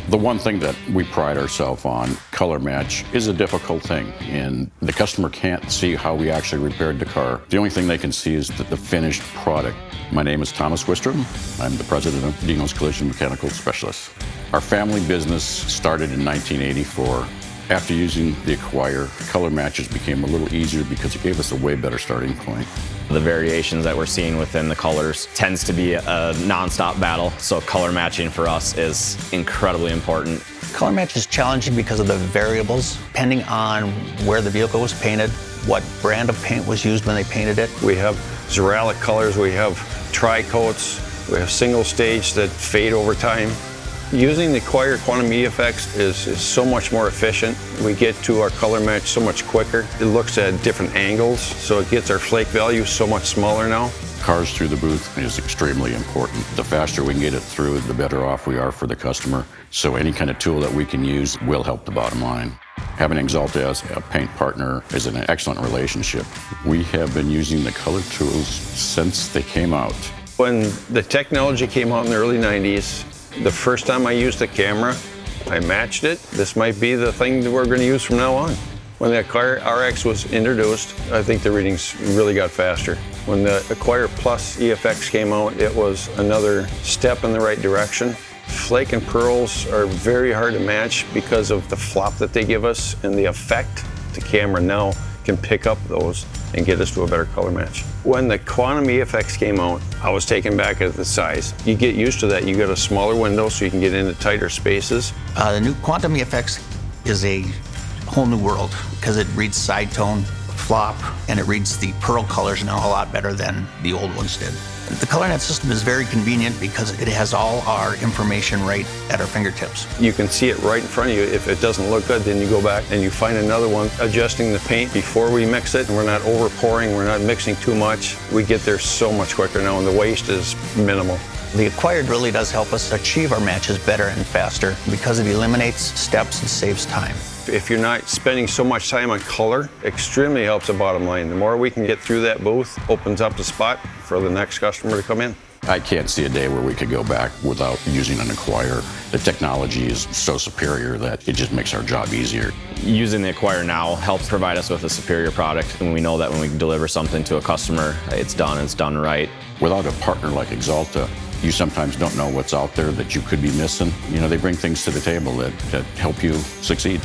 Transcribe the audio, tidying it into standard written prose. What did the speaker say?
The one thing that we pride ourselves on, color match, is a difficult thing, and the customer can't see how we actually repaired the car. The only thing they can see is the finished product. My name is Thomas Wistrom. I'm the president of Deanos Collision Mechanical Specialists. Our family business started in 1984. After using the Acquire, color matches became a little easier because it gave us a way better starting point. The variations that we're seeing within the colors tends to be a non-stop battle, so color matching for us is incredibly important. Color match is challenging because of the variables, depending on where the vehicle was painted, what brand of paint was used when they painted it. We have Xeralic colors, we have tri-coats, we have single stage that fade over time. Using the Acquire Quantum EFX is so much more efficient. We get to our color match so much quicker. It looks at different angles, so it gets our flake value so much smaller now. Cars through the booth is extremely important. The faster we can get it through, the better off we are for the customer. So any kind of tool that we can use will help the bottom line. Having Axalta as a paint partner is an excellent relationship. We have been using the color tools since they came out. When the technology came out in the early 90s, the first time I used the camera, I matched it. This might be the thing that we're going to use from now on. When the Acquire RX was introduced, I think the readings really got faster. When the Acquire Plus EFX came out, it was another step in the right direction. Flake and pearls are very hard to match because of the flop that they give us and the effect. The camera now can pick up those and get us to a better color match. When the Quantum EFX came out, I was taken back at the size. You get used to that. You get a smaller window so you can get into tighter spaces. The new Quantum EFX is a whole new world because it reads side tone, flop, and it reads the pearl colors now a lot better than the old ones did. The ColorNet system is very convenient because it has all our information right at our fingertips. You can see it right in front of you. If it doesn't look good, then you go back and you find another one. Adjusting the paint before we mix it, and we're not over pouring, we're not mixing too much. We get there so much quicker now, and the waste is minimal. The Acquired really does help us achieve our matches better and faster because it eliminates steps and saves time. If you're not spending so much time on color, extremely helps the bottom line. The more we can get through that booth, opens up the spot for the next customer to come in. I can't see a day where we could go back without using an Acquire. The technology is so superior that it just makes our job easier. Using the Acquire now helps provide us with a superior product, and we know that when we deliver something to a customer, it's done right. Without a partner like Axalta, you sometimes don't know what's out there that you could be missing. You know, they bring things to the table that help you succeed.